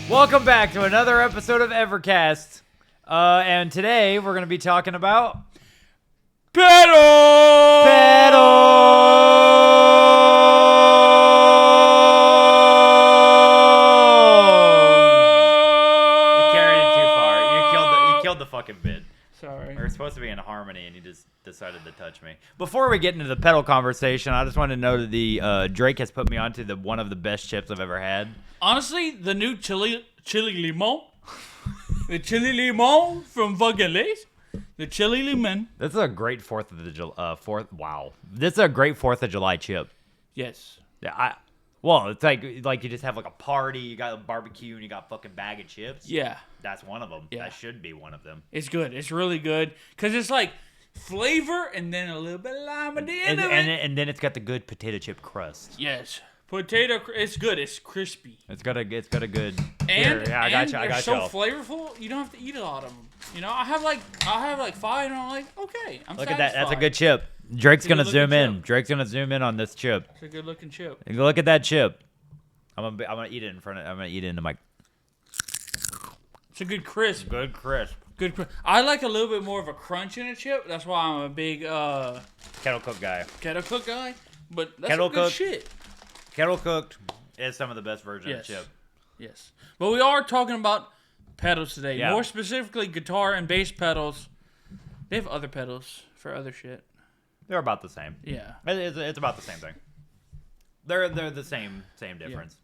Welcome back to another episode of Evercast. And today we're going to be talking about pedal. You carried it too far. You killed the fucking bit. Sorry. We were supposed to be in harmony, and you just decided to touch me. Before we get into the pedal conversation, I just want to know that the Drake has put me onto one of the best chips I've ever had. Honestly, the new chili limon, the chili limon from fucking Lay's, the chili lemon. This is a great This is a great 4th of July chip. Yes. Yeah, it's like you just have like a party, you got a barbecue, and you got fucking bag of chips. Yeah. That's one of them. Yeah. That should be one of them. It's good. It's really good because it's like flavor and then a little bit of lime at the end of it. And then it's got the good potato chip crust. Yes. It's good. It's crispy. It's got a good. And I got you. They're so flavorful. You don't have to eat a lot of them. You know, I have like 5, and I'm like, okay, I'm Look satisfied. at that. That's a good chip. Drake's gonna good zoom looking in. chip. Drake's gonna zoom in on this chip. It's a good looking chip. Look at that chip. I'm gonna eat it in front of. I'm gonna eat it in the mic. It's a good crisp. Good crisp. Good crisp. I like a little bit more of a crunch in a chip. That's why I'm a big Kettle cooked guy. kettle cook guy. But that's Kettle some good cooked. shit. Kettle cooked is some of the best version Yes. of chip. Yes. But we are talking about pedals today. Yeah. More specifically, guitar and bass pedals. They have other pedals for other shit. They're about the same. Yeah. It's about the same thing. They're the same difference.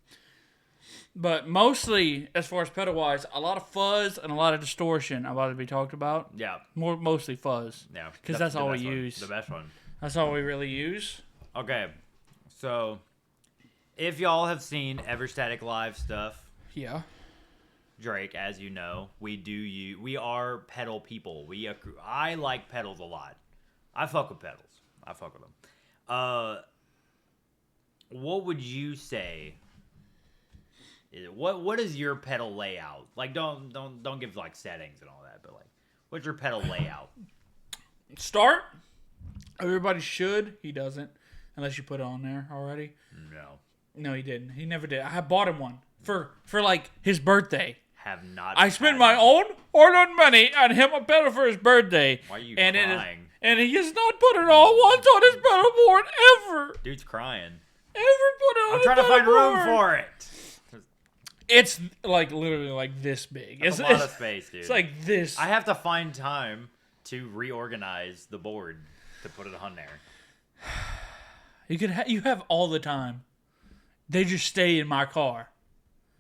But mostly, as far as pedal-wise, a lot of fuzz and a lot of distortion about to be talked about. Yeah. Mostly fuzz. Yeah. Because that's the all we best one. use. The best one. That's all we really use. Okay. So, if y'all have seen Everstatic Live stuff, Yeah. Drake, as you know, we are pedal people. I like pedals a lot. I fuck with pedals. I fuck with them. What would you say? What is your pedal layout? Like, don't give like settings and all that, but like, what's your pedal layout? Start. Everybody should. He doesn't. Unless you put it on there already. No, he didn't. He never did. I bought him one for like his birthday. Have not. I spent my own hard-earned money on him a pedal for his birthday. Why are you and crying? And he has not put it on once on his pedal board ever. Dude's crying. Ever put it on I'm his trying to pedal find room board. for it. It's like literally like this big. It's a lot of space, dude. It's like this. I have to find time to reorganize the board to put it on there. You have all the time. They just stay in my car.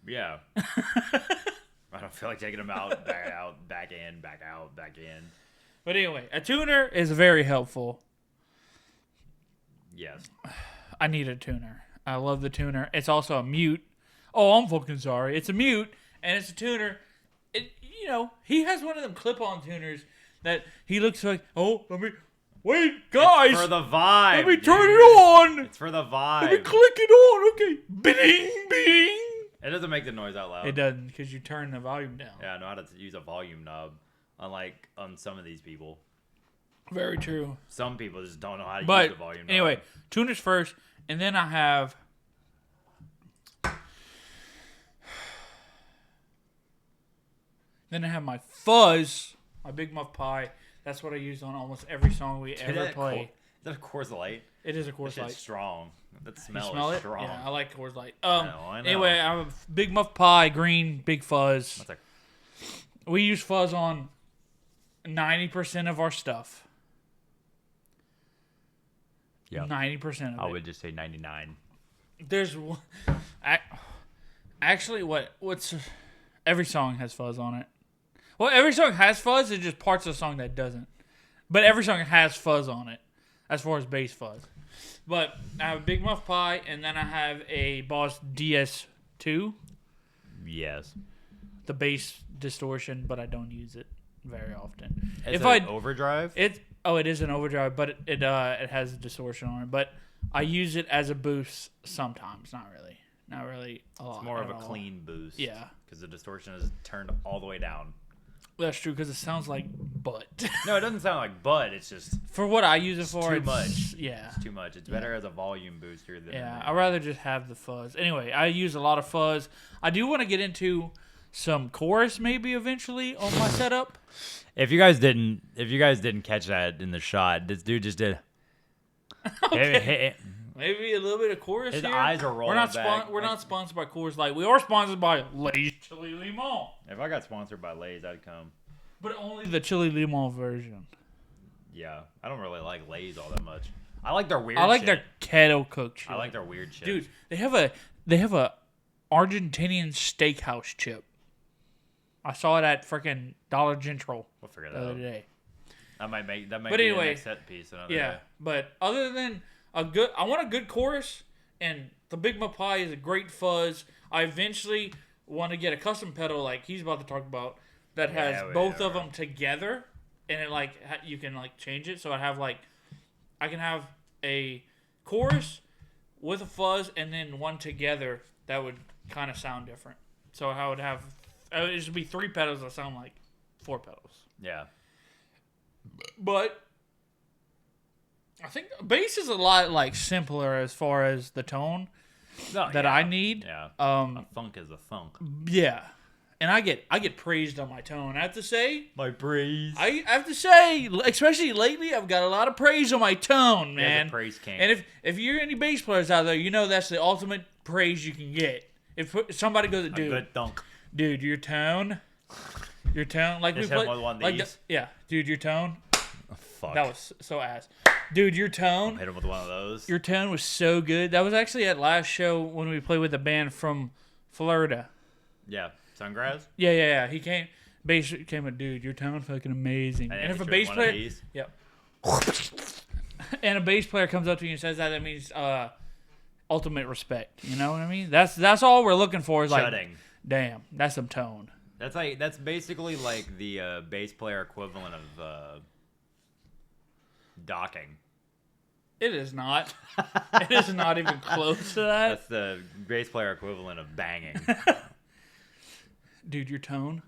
Yeah. I don't feel like taking them out, back in, back out, back in. But anyway, a tuner is very helpful. Yes. I need a tuner. I love the tuner. It's also a mute. Oh, I'm fucking sorry. It's a mute, and it's a tuner. He has one of them clip-on tuners that he looks like, wait, guys. It's for the vibe. Let me turn it on. It's for the Let me vibe. click it on. Okay. Bing, bing. It doesn't make the noise out loud. It doesn't because you turn the volume down. Yeah, I know how to use a volume knob, unlike on some of these people. Very true. Some people just don't know how to use But the volume knob. anyway, tuners first, and then I have my fuzz, my Big Muff Pie. That's what I use on almost every song we ever play. Is that a Coors Light? It is a That Coors shit's Light. strong. That You smell is it? strong. Yeah, I like Coors Light. I know. Anyway, I have a Big Muff Pie, green, big fuzz. That's We use fuzz on 90% of our stuff. Yeah. 90% of it. I would just say 99. There's one. Actually, what's every song has fuzz on it. Well, every song has fuzz. It's just parts of the song that doesn't. But every song has fuzz on it, as far as bass fuzz. But I have a Big Muff Pie, and then I have a Boss DS2, Yes. the bass distortion, but I don't use it very often. Is it overdrive? It is an overdrive, but it has a distortion on it. But I use it as a boost sometimes. Not really a lot. It's more of a at all. clean boost. Yeah. Because the distortion is turned all the way down. That's true because it sounds like butt. No, it doesn't sound like butt. It's just For what I use it for, too it's much. Yeah. It's too much. It's better as a volume booster than Yeah, I'd rather just have the fuzz. Anyway, I use a lot of fuzz. I do want to get into some chorus maybe eventually on my setup. If you guys didn't catch that in the shot, this dude just did. Okay. Maybe a little bit of chorus His here. eyes are rolling back. We're not sponsored by Coors Light. We are sponsored by Lay's Chili Limon. If I got sponsored by Lay's, I'd come. But only the Chili Limon version. Yeah, I don't really like Lay's all that much. I like their weird. I like shit. their kettle cooked chili. I like their weird shit. Dude, they have a Argentinian steakhouse chip. I saw it at freaking Dollar General we'll figure the that other out. day. That might But be anyway, the next set piece another Yeah, day. but other than I want a good chorus, and the Big Mapai is a great fuzz. I eventually want to get a custom pedal like he's about to talk about that has both of them together, and it like you can like change it. So I can have a chorus with a fuzz and then one together that would kind of sound different. So I would have it should be 3 pedals that sound like 4 pedals. Yeah. But I think bass is a lot like simpler as far as the tone that I need. Yeah. A funk is a funk. Yeah. And I get praised on my tone. I have to say, My praise. I have to say, especially lately, I've got a lot of praise on my tone, man. The praise king. And if you're any bass players out there, you know that's the ultimate praise you can get. If somebody goes, a dude, good thunk. dude, your tone, like Just we hit play, one of like these? yeah, dude, your tone. Oh, fuck. That was so ass. Dude, your tone. Hit him with one of those. Your tone was so good. That was actually at last show when we played with a band from Florida. Yeah. Sungrass? Yeah. He came. Bass came with, dude, your tone fucking amazing. And if a bass player, yep. And a bass player comes up to you and says that means ultimate respect. You know what I mean? That's all we're looking for is like, Shutting. damn, that's some tone. That's basically like the bass player equivalent of docking. It is not. It is not even close to that. That's the bass player equivalent of banging. Dude, your tone.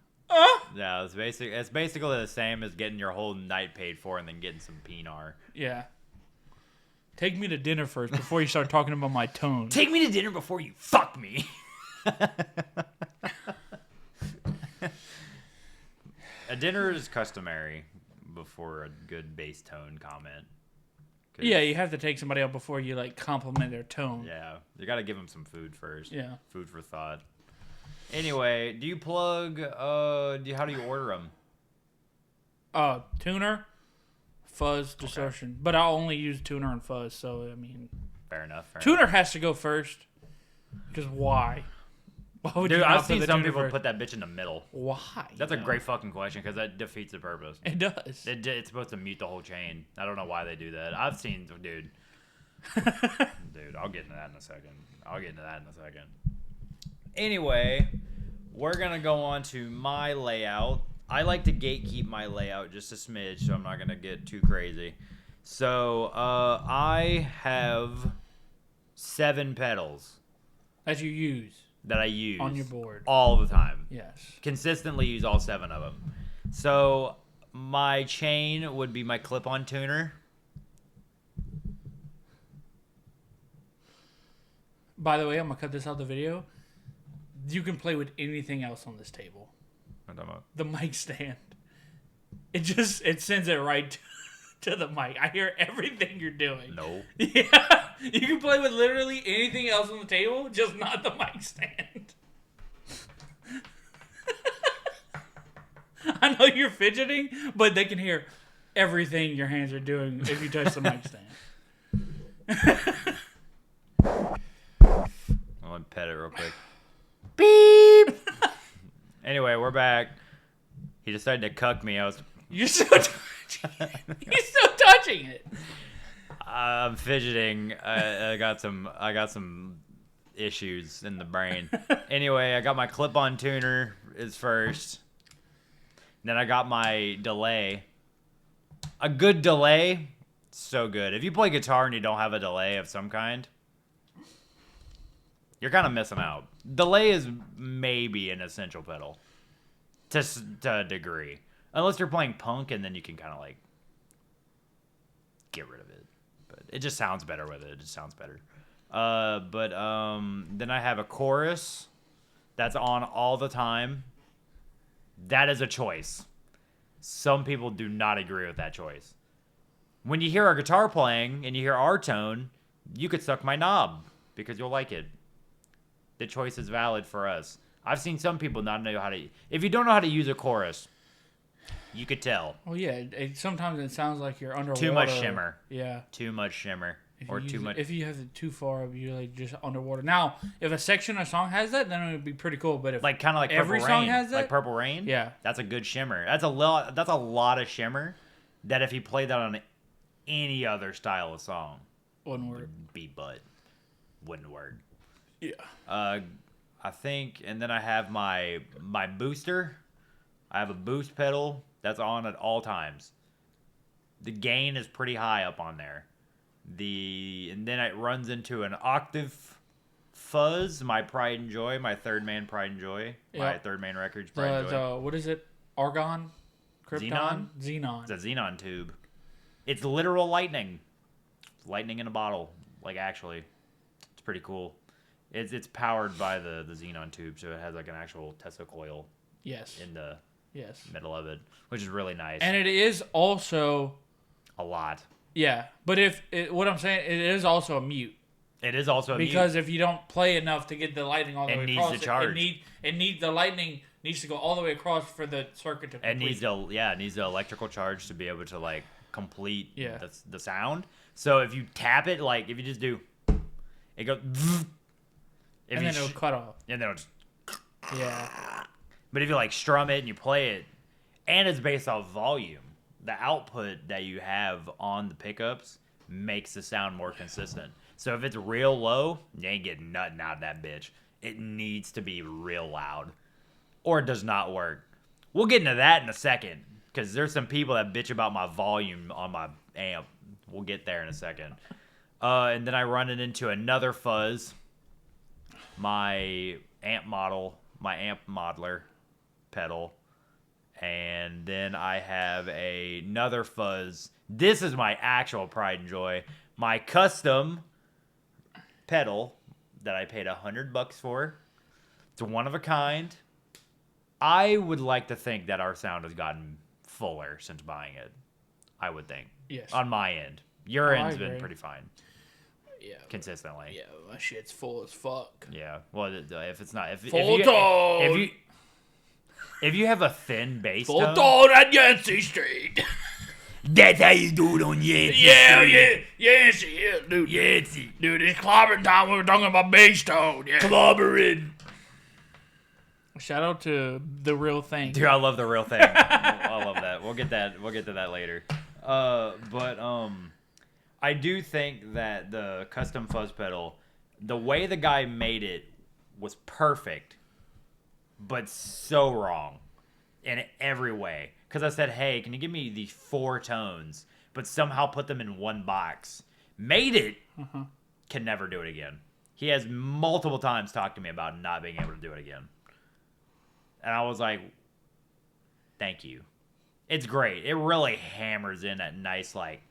Yeah, it's basically the same as getting your whole night paid for and then getting some PNR. Yeah. Take me to dinner first before you start talking about my tone. Take me to dinner before you fuck me. A dinner is customary before a good bass tone comment. Yeah, you have to take somebody out before you like compliment their tone. Yeah, you got to give them some food first. Yeah. Food for thought. Anyway, do you plug? How do you order them? Tuner, fuzz, distortion. But I'll only use tuner and fuzz. So I mean, Fair enough. tuner has to go first. Because why? Why would Dude, you not I've put seen the some tuner people first? put that bitch in the middle. Why? That's a great fucking question because that defeats the purpose. It does. It's supposed to mute the whole chain. I don't know why they do that. I've seen, dude. Dude, I'll get into that in a second. Anyway, we're going to go on to my layout. I like to gatekeep my layout just a smidge, so I'm not going to get too crazy. So, I have 7 pedals That you use that I use on your board. all the time. Yes. Consistently use all 7 of them. So, my chain would be my clip-on tuner. By the way, I'm going to cut this out of the video. You can play with anything else on this table. What am I talking about? The mic stand. It sends it right to the mic. I hear everything you're doing. No. Yeah. You can play with literally anything else on the table, just not the mic stand. I know you're fidgeting, but they can hear everything your hands are doing if you touch the mic stand. I'm going to pet it real quick. Beep! Anyway, we're back. He decided to cuck me. You're still touching it. You're still touching it. I'm fidgeting. I got some issues in the brain. Anyway, I got my clip-on tuner is first. Then I got my delay. A good delay, so good. If you play guitar and you don't have a delay of some kind, you're kind of missing out. Delay is maybe an essential pedal to a degree. Unless you're playing punk and then you can kind of like get rid of it. But it just sounds better with it. It just sounds better. Then I have a chorus that's on all the time. That is a choice. Some people do not agree with that choice. When you hear our guitar playing and you hear our tone, you could suck my knob because you'll like it. The choice is valid for us. I've seen some people not know how to... If you don't know how to use a chorus, you could tell. Oh yeah, sometimes it sounds like you're underwater. Too much shimmer. Yeah. Too much shimmer. Or too much... If you have it too far up, you're like just underwater. Now, if a section of song has that, then it would be pretty cool. But if like kind of like every Purple song Rain, has that, like Purple Rain, yeah, that's a good shimmer. That's a lot of shimmer. That if you played that on any other style of song, wouldn't work. Would be butt. Wouldn't work. Yeah. I think, and then I have my booster. I have a boost pedal that's on at all times. The gain is pretty high up on there. And then it runs into an octave fuzz. My pride and joy, my third man pride and joy, my third man records pride and joy. What is it? Argon, Krypton, Xenon. It's a Xenon tube. It's literal lightning. Lightning in a bottle. Like actually, it's pretty cool. It's powered by the Xenon tube, so it has like an actual Tesla coil. Yes. In the middle of it, which is really nice. And it is also a lot. Yeah, but what I'm saying, it is also a mute. It is also a because mute. if you don't play enough to get the lightning all the way across, to charge. the lightning needs to go all the way across for the circuit to complete. It needs the electrical charge to be able to like complete the sound. So if you tap it, like if you just do, it goes. And then it'll cut off. And then it'll just. Yeah. But if you like strum it and you play it, and it's based off volume, the output that you have on the pickups makes the sound more consistent. So if it's real low, you ain't getting nothing out of that bitch. It needs to be real loud, or it does not work. We'll get into that in a second, because there's some people that bitch about my volume on my amp. We'll get there in a second. And then I run it into another fuzz. My amp modeler pedal. And then I have another fuzz. This is my actual pride and joy. My custom pedal that I paid $100 for. It's one of a kind. I would like to think that our sound has gotten fuller since buying it. I would think. Yes. On my end. Your end's been pretty fine. Yeah. Consistently. Yeah, my shit's full as fuck. Yeah. Well, if it's not... Full tone! If you have a thin bass full tone... tone at Yancey Street! That's how you do it on Yancey Street. Yancey, yeah, dude. Yancey. Dude, it's clobbering time. We were talking about bass tone. Yeah. Clobbering. Shout out to The Real Thing. Dude, I love The Real Thing. I love that. We'll get to that later. But I do think that the custom fuzz pedal, the way the guy made it was perfect, but so wrong in every way. Because I said, hey, can you give me these 4 tones, but somehow put them in one box? Made it, can never do it again. He has multiple times talked to me about not being able to do it again. And I was like, thank you. It's great. It really hammers in that nice, like,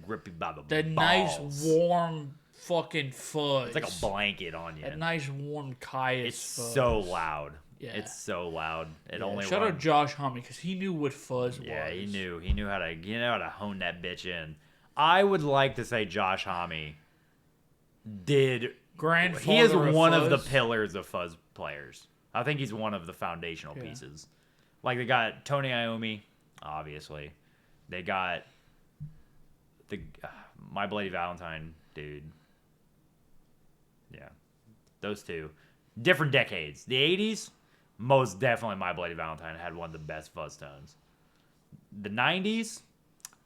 grippy by the balls. That nice, warm fucking fuzz. It's like a blanket on you. That nice, warm Caius fuzz. It's so loud. Yeah. It's so loud. Shout out Josh Homme, because he knew what fuzz was. Yeah, he knew. He knew how to hone that bitch in. I would like to say Josh Homme did... He is one of the pillars of fuzz players. I think he's one of the foundational pieces. Like, they got Tony Iommi, obviously. They got the My Bloody Valentine, dude. Yeah. Those two. Different decades. The 80s, most definitely My Bloody Valentine had one of the best fuzz tones. The 90s,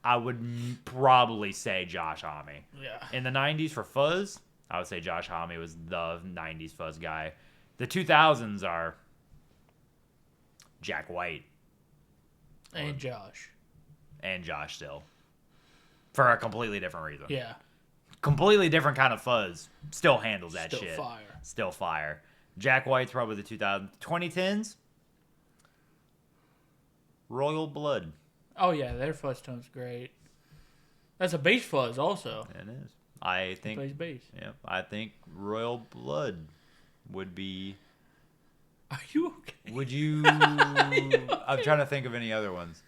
I would probably say Josh Homme. Yeah. In the 90s for fuzz, I would say Josh Homme was the 90s fuzz guy. The 2000s are Jack White. And Josh. And Josh still. For a completely different reason. Yeah. Completely different kind of fuzz. Still handles that shit. Still fire. Still fire. Jack White's probably the 2010s. Royal Blood. Oh, yeah. Their fuzz tone's great. That's a bass fuzz also. It is. I think... He plays bass. Yeah. I think Royal Blood would be Are you okay? Would you? I'm trying to think of any other ones.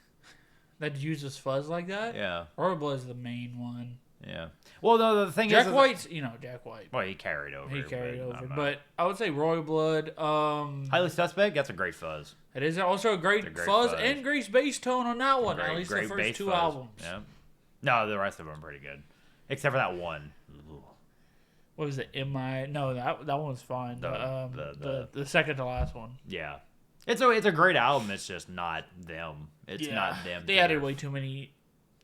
That uses fuzz like that? Yeah. Royal Blood is the main one. Yeah. Well, no, the thing Jack is, White's, Jack White. well, he carried over. He carried but over. But I would say Royal Blood. Highly Suspect. That's a great fuzz. It is also a great, fuzz and great bass tone on that one. At least the first two albums. Yeah. No, the rest of them are pretty good, except for that one. What was it? No, that one was fine. The second to last one. Yeah. It's a great album. It's just not them. It's not them. They added way too many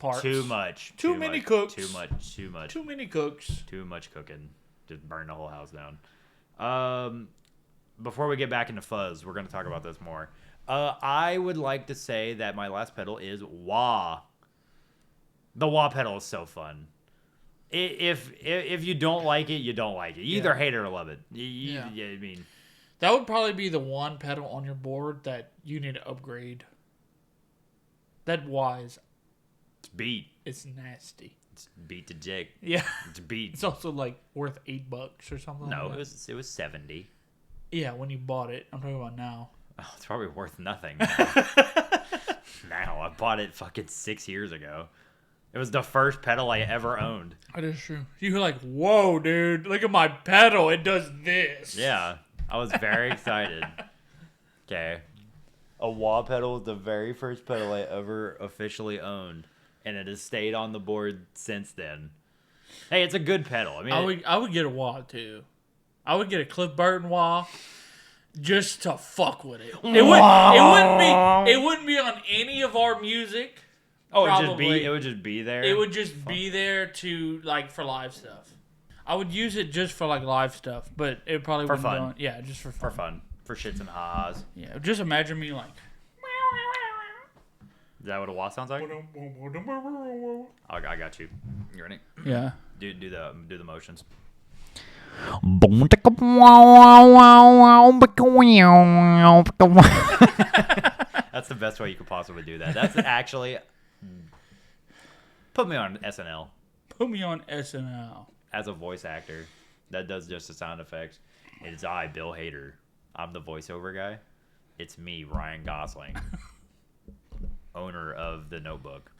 parts. Too much. Too many cooks. Too much. Too many cooks. Too much cooking. Just burn the whole house down. Before we get back into fuzz, we're going to talk about this more. I would like to say that my last pedal is wah. The wah pedal is so fun. If you don't like it, you don't like it. You either hate it or love it. I mean, that would probably be the one pedal on your board that you need to upgrade. That wah is... It's beat. It's nasty. It's beat to jig. Yeah. It's beat. It's also like worth $8 or something. No, like it was 70. Yeah, when you bought it. I'm talking about now. Oh, it's probably worth nothing now. Now, I bought it fucking 6 years ago. It was the first pedal I ever owned. That is true. You were like, whoa, dude, look at my pedal. It does this. Yeah, I was very excited. Okay. A wah pedal was the very first pedal I ever officially owned, and it has stayed on the board since then. Hey, it's a good pedal. I mean, I would get a wah too. I would get a Cliff Burton wah just to fuck with it. It wouldn't be on any of our music. Oh, it would just be there. It would just be there to for live stuff. I would use it just for live stuff, but it probably wouldn't fun. go on, yeah, just for fun. For fun, for shits and ha-has. Yeah, just imagine me like. Is that what a wah sounds like? I got you. You ready? Yeah. Do the motions. That's the best way you could possibly do that. That's actually put me on SNL. Put me on SNL As a voice actor that does just the sound effects. It is I, Bill Hader. I'm the voiceover guy. It's me, Ryan Gosling, owner of The Notebook.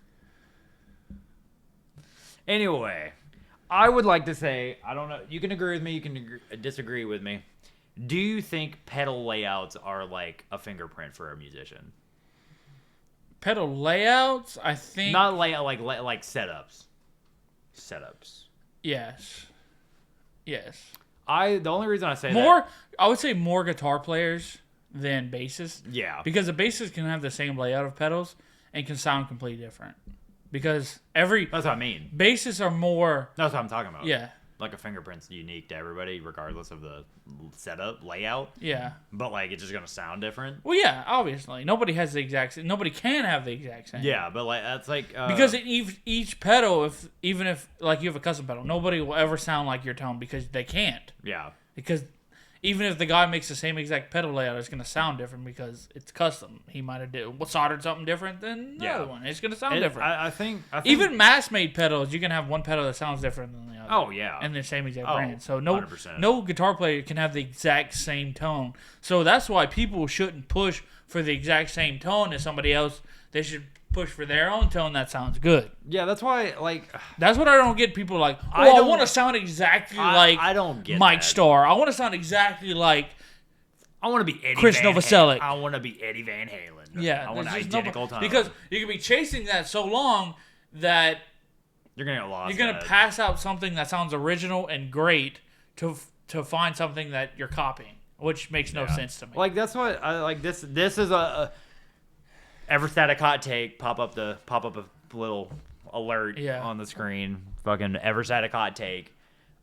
Anyway, I would like to say, I don't know, you can agree with me, you can disagree with me. Do you think pedal layouts are like a fingerprint for a musician? Pedal layouts, I think. Not layout, like setups. Setups. Yes. Yes. The only reason I say I would say more guitar players than bassists. Yeah. Because the bassist can have the same layout of pedals and can sound completely different. Because that's what I mean. Bassists are more... That's what I'm talking about. Yeah. Like a fingerprint's unique to everybody, regardless of the setup, layout. Yeah. But it's just gonna sound different. Well, yeah, obviously. Nobody has the exact same... Nobody can have the exact same. Yeah, but that's like... because each pedal, even if you have a custom pedal, nobody will ever sound like your tone because they can't. Yeah. Because even if the guy makes the same exact pedal layout, it's going to sound different because it's custom. He might have soldered something different than the other one. It's going to sound different. I think even mass-made pedals, you can have one pedal that sounds different than the other. Oh, yeah. And the same exact brand. So 100%. no guitar player can have the exact same tone. So that's why people shouldn't push for the exact same tone as somebody else. They should push for their own tone that sounds good. Yeah, that's why, that's what I don't get. People like, I want to sound exactly like I don't get Mike that. Starr. I want to sound exactly like I want to be Eddie Chris Van Novoselic. Halen. I want to be Eddie Van Halen. Yeah. I want identical tone. Because you can be chasing that so long that you're going to get lost. You're going to pass out something that sounds original and great to find something that you're copying, which makes no sense to me. That's what I like. This is a Everstatic hot take. Pop up a little alert on the screen. Fucking Everstatic hot take.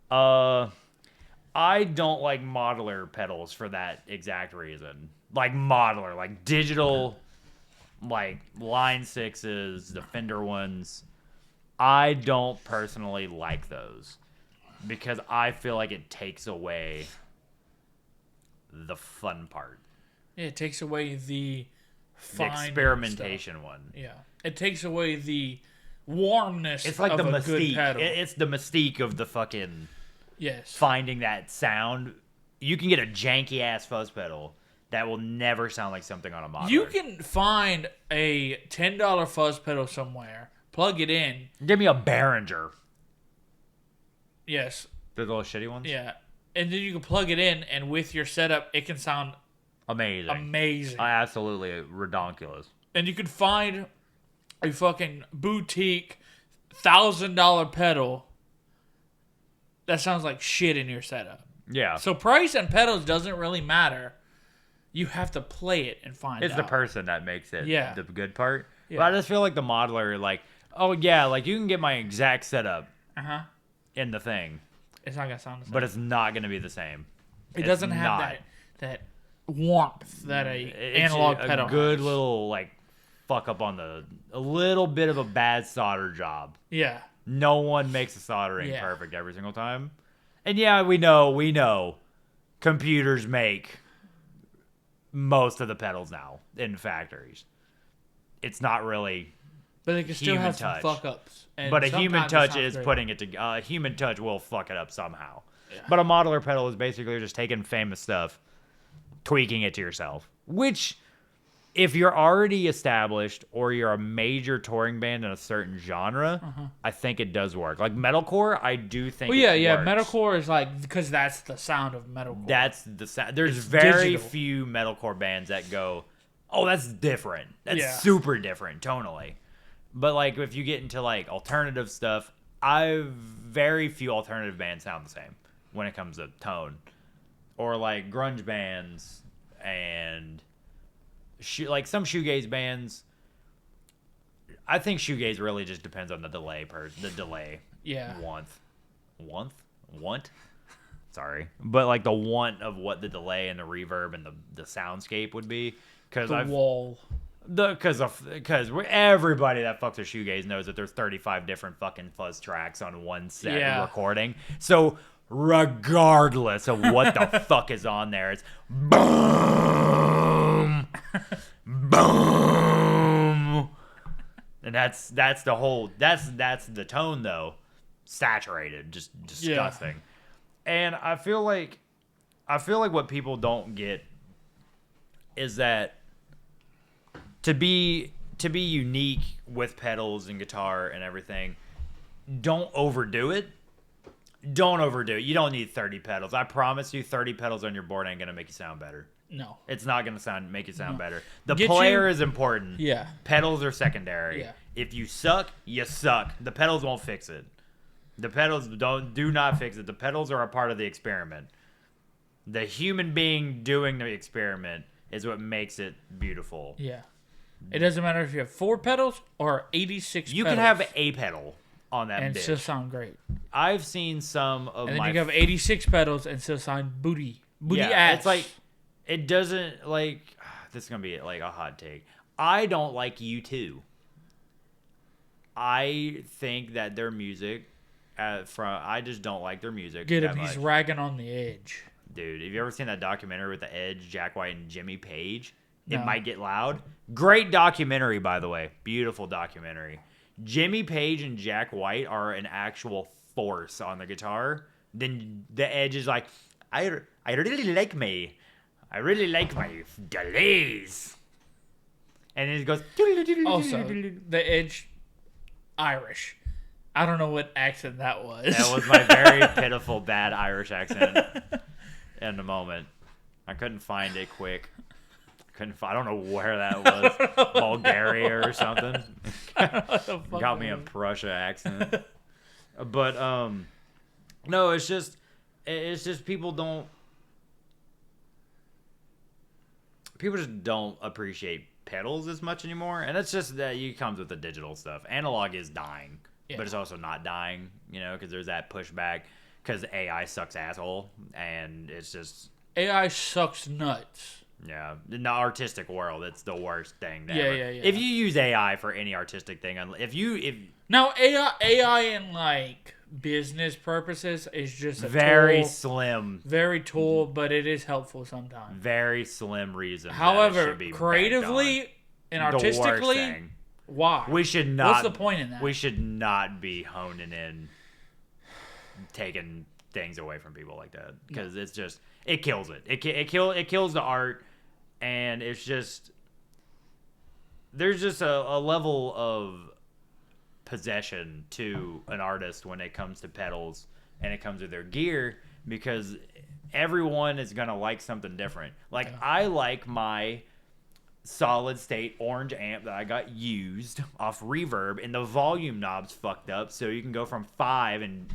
I don't like modeler pedals for that exact reason. Like modeler, like digital, like Line 6s, the Fender ones. I don't personally like those because I feel like it takes away the fun part. Yeah, it takes away the experimentation one. Yeah, it takes away the warmness. It's like of the a mystique. Good pedal. It's the mystique of the fucking yes finding that sound. You can get a janky ass fuzz pedal that will never sound like something on a modeler. You can find a $10 fuzz pedal somewhere, plug it in. Give me a Behringer. Yes. The little shitty ones? Yeah. And then you can plug it in, and with your setup, it can sound amazing. Absolutely redonkulous. And you can find a fucking boutique $1,000 pedal that sounds like shit in your setup. Yeah. So price and pedals doesn't really matter. You have to play it and find out. It's the person that makes it the good part. Yeah. But I just feel like the modeler, like, oh yeah, like you can get my exact setup in the thing. It's not gonna sound the same. But it's not gonna be the same. It doesn't have that warmth that analog pedal has. A good has. little like fuck up on a little bit of a bad solder job. Yeah. No one makes the soldering perfect every single time. And yeah, we know computers make most of the pedals now in factories. It's not really but they can still have some fuck ups. But a human touch is putting it to a human touch will fuck it up somehow. Yeah. But a modeler pedal is basically just taking famous stuff, tweaking it to yourself. Which, if you're already established or you're a major touring band in a certain genre, I think it does work. Like metalcore, I do think. Well, yeah. Metalcore is like because that's the sound of metalcore. That's the sound. There's very few metalcore bands that go, "Oh, that's different. That's super different tonally." But like if you get into like alternative stuff, very few alternative bands sound the same when it comes to tone, or like grunge bands and. Like some shoegaze bands, I think shoegaze really just depends on the delay. Yeah. Want. Sorry, but like the want of what the delay and the reverb and the soundscape would be because everybody that fucks with shoegaze knows that there's 35 different fucking fuzz tracks on one set recording. So regardless of what the fuck is on there, it's boom, boom, and that's the whole that's the tone though, saturated, just disgusting. And I feel like what people don't get is that to be unique with pedals and guitar and everything, don't overdo it. Don't overdo it. You don't need 30 pedals. I promise you 30 pedals on your board ain't going to make you sound better. No. It's not going to make you sound better. The player is important. Yeah. Pedals are secondary. Yeah. If you suck, you suck. The pedals won't fix it. The pedals do not fix it. The pedals are a part of the experiment. The human being doing the experiment is what makes it beautiful. Yeah. It doesn't matter if you have 4 pedals or 86 You pedals. can have a pedal on that and bitch. still sound great. I've seen some of and then my... you can have 86 pedals and still sound booty ass. It's like... It doesn't, like... This is going to be, like, a hot take. I don't like U2. I think that their music... I just don't like their music. Get him, he's ragging on the edge. Dude, have you ever seen that documentary with the Edge, Jack White, and Jimmy Page? No. It Might Get Loud. Great documentary, by the way. Beautiful documentary. Jimmy Page and Jack White are an actual force on the guitar. Then the Edge is like, I really like my delays. And then it goes. Also, the Edge, Irish. I don't know what accent that was. That was my very pitiful bad Irish accent in the moment. I couldn't find it quick. I don't know where that was. Bulgaria or something. Got me a Prussia accent. But no, it's just people just don't appreciate pedals as much anymore, and it's just that it comes with the digital stuff. Analog is dying, but it's also not dying, because there's that pushback because AI sucks asshole, and it's just AI sucks nuts. Yeah, in the artistic world, it's the worst thing. Yeah. If you use AI for any artistic thing, now AI in like business purposes is just a very tool, slim, very tool, but it is helpful sometimes. Very slim reason. However, creatively and artistically, why? We should not. What's the point in that? We should not be honing in, taking things away from people like that because it's just it kills it. It kills the art. and it's just there's just a level of possession to an artist when it comes to pedals and it comes to their gear, because everyone is gonna like something different. Like I like my solid state orange amp that I got used off Reverb, and the volume knob's fucked up, so you can go from 5 and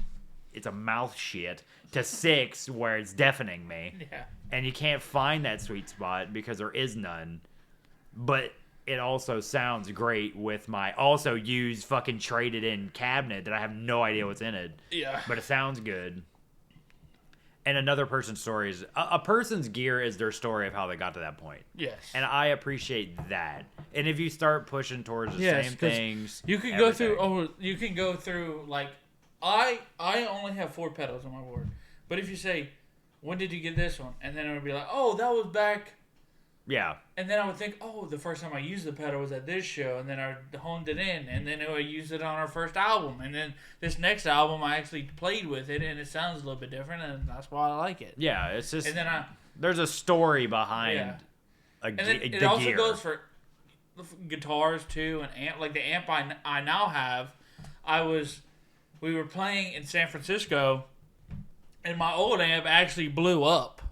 it's a mouth shit to 6 where it's deafening me. Yeah. And you can't find that sweet spot because there is none. But it also sounds great with my also used fucking traded in cabinet that I have no idea what's in it. Yeah. But it sounds good. And another person's story is a person's gear is their story of how they got to that point. Yes. And I appreciate that. And if you start pushing towards the same things, you can go through. Oh, you can go through like I only have 4 pedals on my board. But if you say, when did you get this one? And then it would be like, oh, that was back. Yeah. And then I would think, oh, the first time I used the pedal was at this show, and then I honed it in, and then I used it on our first album, and then this next album I actually played with it, and it sounds a little bit different, and that's why I like it. Yeah, it's just and then there's a story behind and then it also gear. goes for guitars too, and amp. Like the amp I now have, we were playing in San Francisco, and my old amp actually blew up.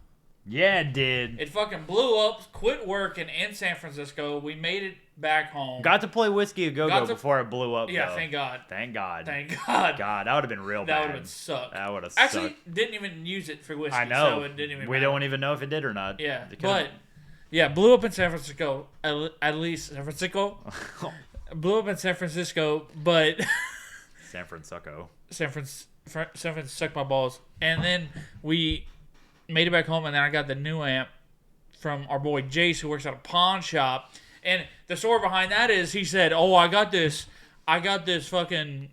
Yeah, it did. It fucking blew up, quit working in San Francisco. We made it back home. Got to play Whiskey a Go-Go before it blew up, Yeah, though. thank God. Thank God. Thank God. God, that would have been real bad. That would have been sucked. That would have Actually, sucked. didn't even use it for whiskey, I know. so it didn't even We matter. don't even know if it did or not. Yeah, but, yeah, blew up in San Francisco. At least San Francisco. Blew up in San Francisco, but... San Francisco. San Francisco sucked my balls. And then we made it back home, and then I got the new amp from our boy Jace, who works at a pawn shop. And the story behind that is he said, oh, I got this fucking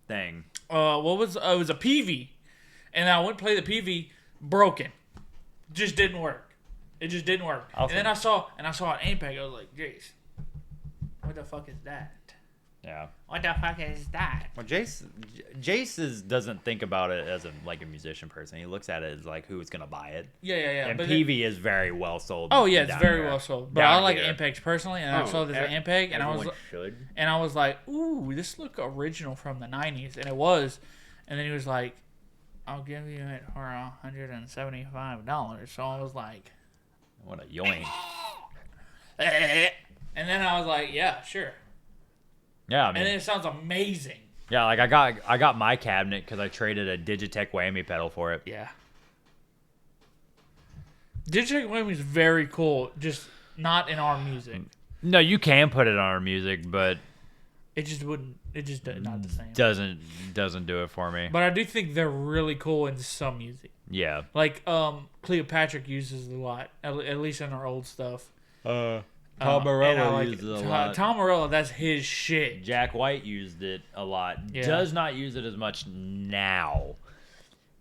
thing. it was a PV. And I went to play the PV, broken. Just didn't work. It just didn't work. Awesome. And then I saw an amp pack. I was like, Jace, what the fuck is that? Yeah. What the fuck is that? Well, Jace doesn't think about it as a musician person. He looks at it as like who's gonna buy it. Yeah. And PV is very well sold. Oh yeah, it's very here. well sold. But Down I like here. Ampex personally, and I saw this Ampeg, and I was like, ooh, this look original from the '90s, and it was. And then he was like, I'll give you it for $175. So I was like, what a yoink. And then I was like, yeah, sure. Yeah, I mean, And then it sounds amazing. yeah, like I got my cabinet because I traded a Digitech whammy pedal for it. Yeah. Digitech Whammy is very cool, just not in our music. No, you can put it on our music, but It just wouldn't. It just not the same. doesn't do it for me. But I do think they're really cool in some music. Yeah. Like Cleopatra uses it a lot, at least in our old stuff. Tom Morello like uses it a lot. Tom Morello, that's his shit. Jack White used it a lot. Yeah. Does not use it as much now.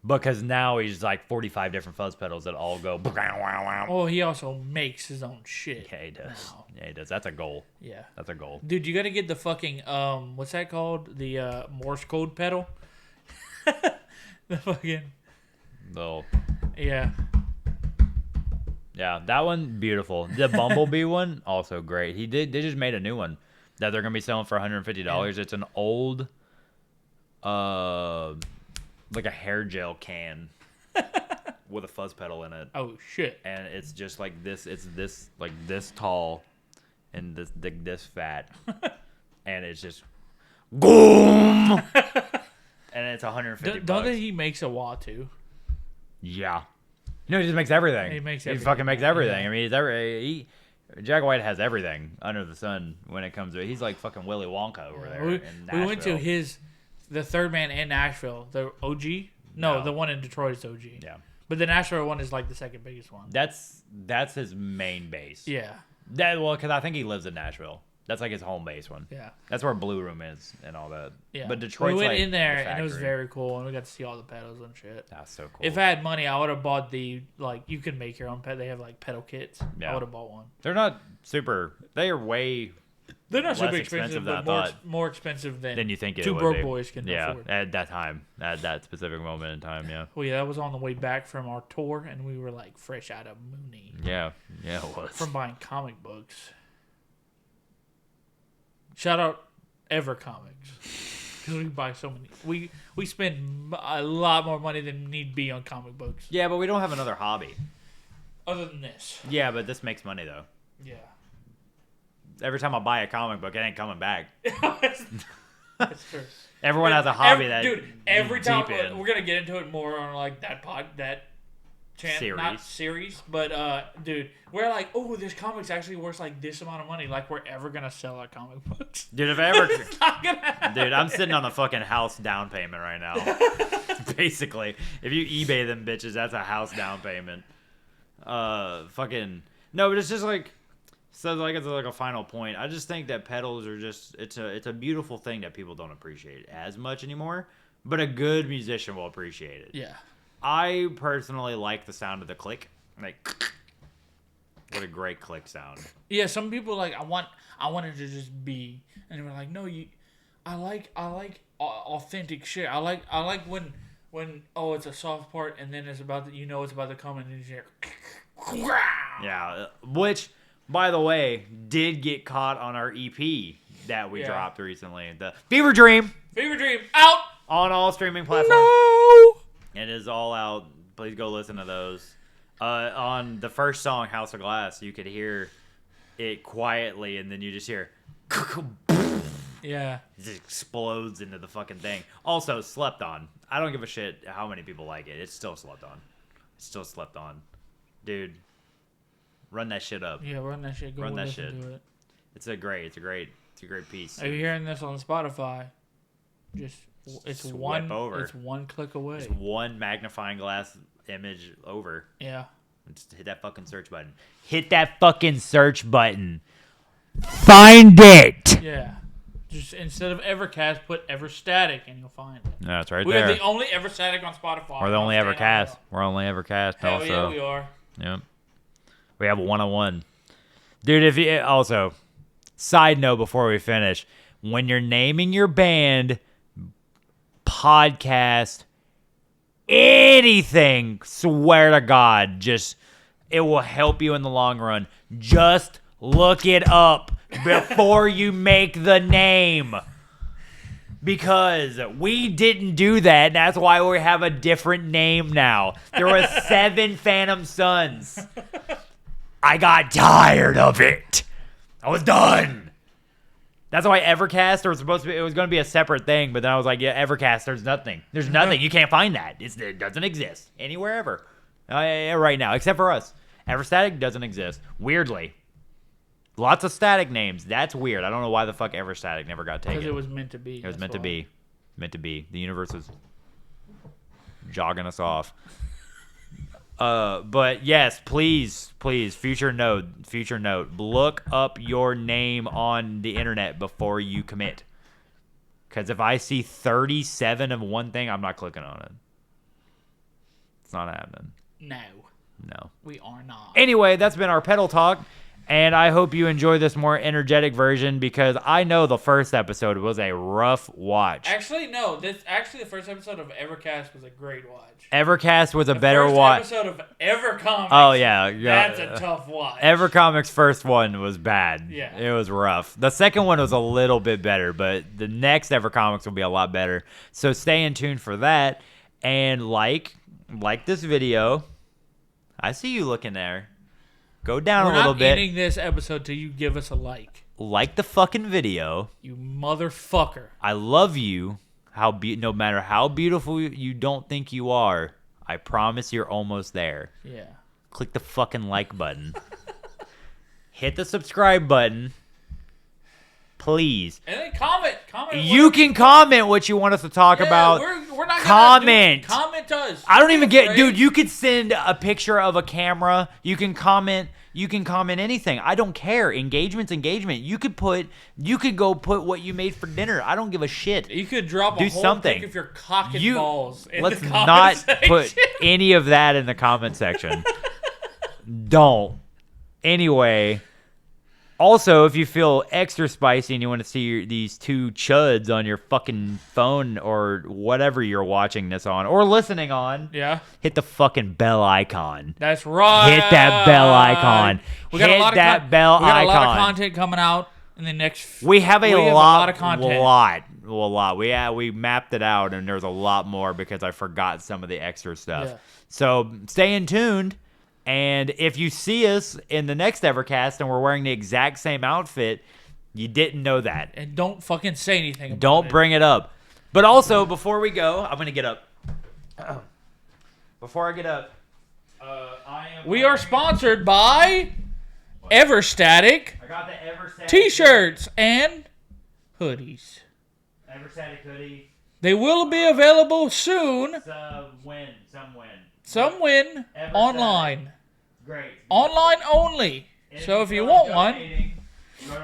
Because now he's like 45 different fuzz pedals that all go. Oh, he also makes his own shit. Yeah, he does. now. Yeah, he does. That's a goal. Yeah. That's a goal. Dude, you gotta get the fucking what's that called? The Morse code pedal. The fucking Though. yeah. Yeah, that one beautiful. The Bumblebee one also great. They just made a new one that they're gonna be selling for $150. Yeah. It's an old, like a hair gel can with a fuzz pedal in it, Oh shit. and it's just like this. It's this like this tall, and this fat, and it's just, boom, and it's $150. Don't think he makes a wah too? Yeah. No, he just makes everything. He makes He everything. fucking makes everything. Yeah. I mean, Jack White has everything under the sun when it comes to it. He's like fucking Willy Wonka over there in Nashville. We went to the third man in Nashville, the OG. No, No. the one in Detroit is OG. Yeah. But the Nashville one is like the second biggest one. That's his main base. Yeah. Because I think he lives in Nashville. That's like his home base one. Yeah. That's where Blue Room is and all that. Yeah. But Detroit's we went like in there the and it was factory. very cool, and we got to see all the pedals and shit. That's so cool. If I had money, I would have bought you can make your own pedal. They have like pedal kits. Yeah. I would have bought one. They're not super. They are way They're not super less expensive, than I but thought. more expensive than You think it two would broke be. boys can Yeah, afford. at that time, at that specific moment in time, yeah. Well, yeah, that was on the way back from our tour, and we were like fresh out of Mooney Yeah, it was. from buying comic books. Shout out Ever Comics, because we buy so many. We spend a lot more money than need be on comic books. Yeah, but we don't have another hobby. Other than this, Yeah, but this makes money though. yeah. Every time I buy a comic book, it ain't coming back. That's true. Everyone has a hobby every time deep in. we're gonna get into it more on like not series, but dude, we're like, oh, this comic's actually worth like this amount of money. Like we're ever gonna sell our comic books? Dude, if I ever, It's not gonna happen. dude, I'm sitting on a fucking house down payment right now. Basically, if you eBay them bitches, that's a house down payment. Fucking no, but it's just like. So like it's like a final point. I just think that pedals are just it's a beautiful thing that people don't appreciate as much anymore. But a good musician will appreciate it. Yeah. I personally like the sound of the click. Like what a great click sound. Yeah, some people like I want it to just be, and we're like, no, I like authentic shit. I like when it's a soft part and then it's about to, it's about to come and then you hear. Yeah, which. By the way, did get caught on our EP that we dropped recently. The Fever Dream. Fever Dream out on all streaming platforms. No. It is all out. Please go listen to those. On the first song, House of Glass, you could hear it quietly, and then you just hear. Yeah. It just explodes into the fucking thing. Also, Slept On. I don't give a shit how many people like it. It's still slept on. It's still slept on. Dude. Run that shit up. Yeah, run that shit. Go run that shit. To it. It's a great piece. Are you hearing this on Spotify? It's one click away. Just one magnifying glass image over. Yeah. Just hit that fucking search button. Hit that fucking search button. Find it. Yeah. Just instead of Evercast, put Everstatic, and you'll find it. That's right there. We're the only Everstatic on Spotify. We're the only Evercast. We're only Evercast. Hell also. Yeah, we are. Yep. We have 101. Dude, if you also, side note before we finish, when you're naming your band, podcast, anything, swear to God, it will help you in the long run. Just look it up before you make the name. Because we didn't do that, and that's why we have a different name now. There were 7 Phantom Sons. I got tired of it. I was done. That's why Evercast it was going to be a separate thing, but then I was like, yeah, Evercast, there's nothing. There's nothing. You can't find that. It doesn't exist anywhere ever. Right now, except for us. Everstatic doesn't exist. Weirdly. Lots of static names. That's weird. I don't know why the fuck Everstatic never got taken. Because it was meant to be. It was meant to be. Meant to be. The universe was jogging us off. But yes, please, future note, look up your name on the internet before you commit. Because if I see 37 of one thing, I'm not clicking on it. It's not happening. No. We are not. Anyway, that's been our pedal talk. And I hope you enjoy this more energetic version because I know the first episode was a rough watch. Actually, no. The first episode of Evercast was a great watch. Evercast was a better watch. The first episode of Evercomics. Oh, yeah. That's a tough watch. Evercomics' first one was bad. Yeah. It was rough. The second one was a little bit better, but the next Evercomics will be a lot better. So stay in tune for that. And like this video. I see you looking there. Go down a little bit. We're not ending this episode till you give us a like. Like the fucking video. You motherfucker. I love you. No matter how beautiful you don't think you are, I promise you're almost there. Yeah. Click the fucking like button. Hit the subscribe button. Please. And then comment. You can comment what you want us to talk about. We're not comment. Comment us. I don't even get, dude. You could send a picture of a camera. You can comment. Anything. I don't care. Engagement's engagement. You could go put what you made for dinner. I don't give a shit. You could drop a whole something. Pic of your cock and balls. Let's not put any of that in the comment section. Don't. Anyway, Also, if you feel extra spicy and you want to see these two chuds on your fucking phone or whatever you're watching this on or listening on, Yeah. hit the fucking bell icon. That's right. Hit that bell icon. We got Hit a lot that of bell we got icon. a lot of content coming out in the next. We have a lot of content. A lot. We mapped it out, and there's a lot more because I forgot some of the extra stuff. Yeah. So stay in tuned. And if you see us in the next Evercast and we're wearing the exact same outfit, you didn't know that. And don't fucking say anything about it. Don't bring it up. But also, before we go, I'm going to get up. Before I get up, We are sponsored by Everstatic I got the Everstatic t-shirts and hoodies. Everstatic hoodie. They will be available soon. Some win. Everstatic. Online. Great. Online only. So if you want one, go to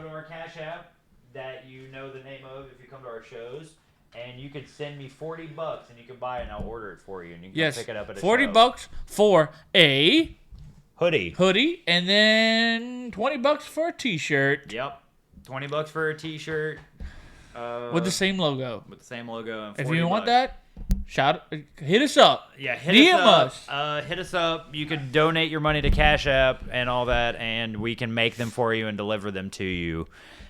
our Cash App that you know the name of if you come to our shows, and you could send me $40 and you can buy it and I'll order it for you and you can pick it up at a show. $40 for a hoodie, and then $20 for a t-shirt. Yep, $20 for a t-shirt with the same logo. And if you want that, hit us up. Yeah, hit DM us. Hit us up. You can donate your money to Cash App and all that, and we can make them for you and deliver them to you.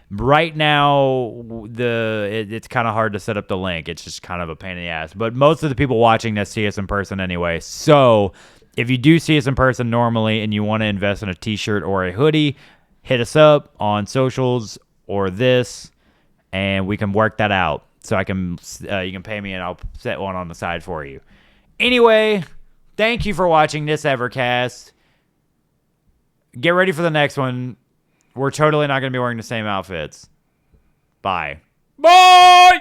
Right now, it's kind of hard to set up the link. It's just kind of a pain in the ass. But most of the people watching this see us in person anyway. So if you do see us in person normally and you want to invest in a t-shirt or a hoodie, hit us up on socials or this, and we can work that out. So you can pay me and I'll set one on the side for you. Anyway, thank you for watching this Evercast. Get ready for the next one. We're totally not going to be wearing the same outfits. Bye. Bye!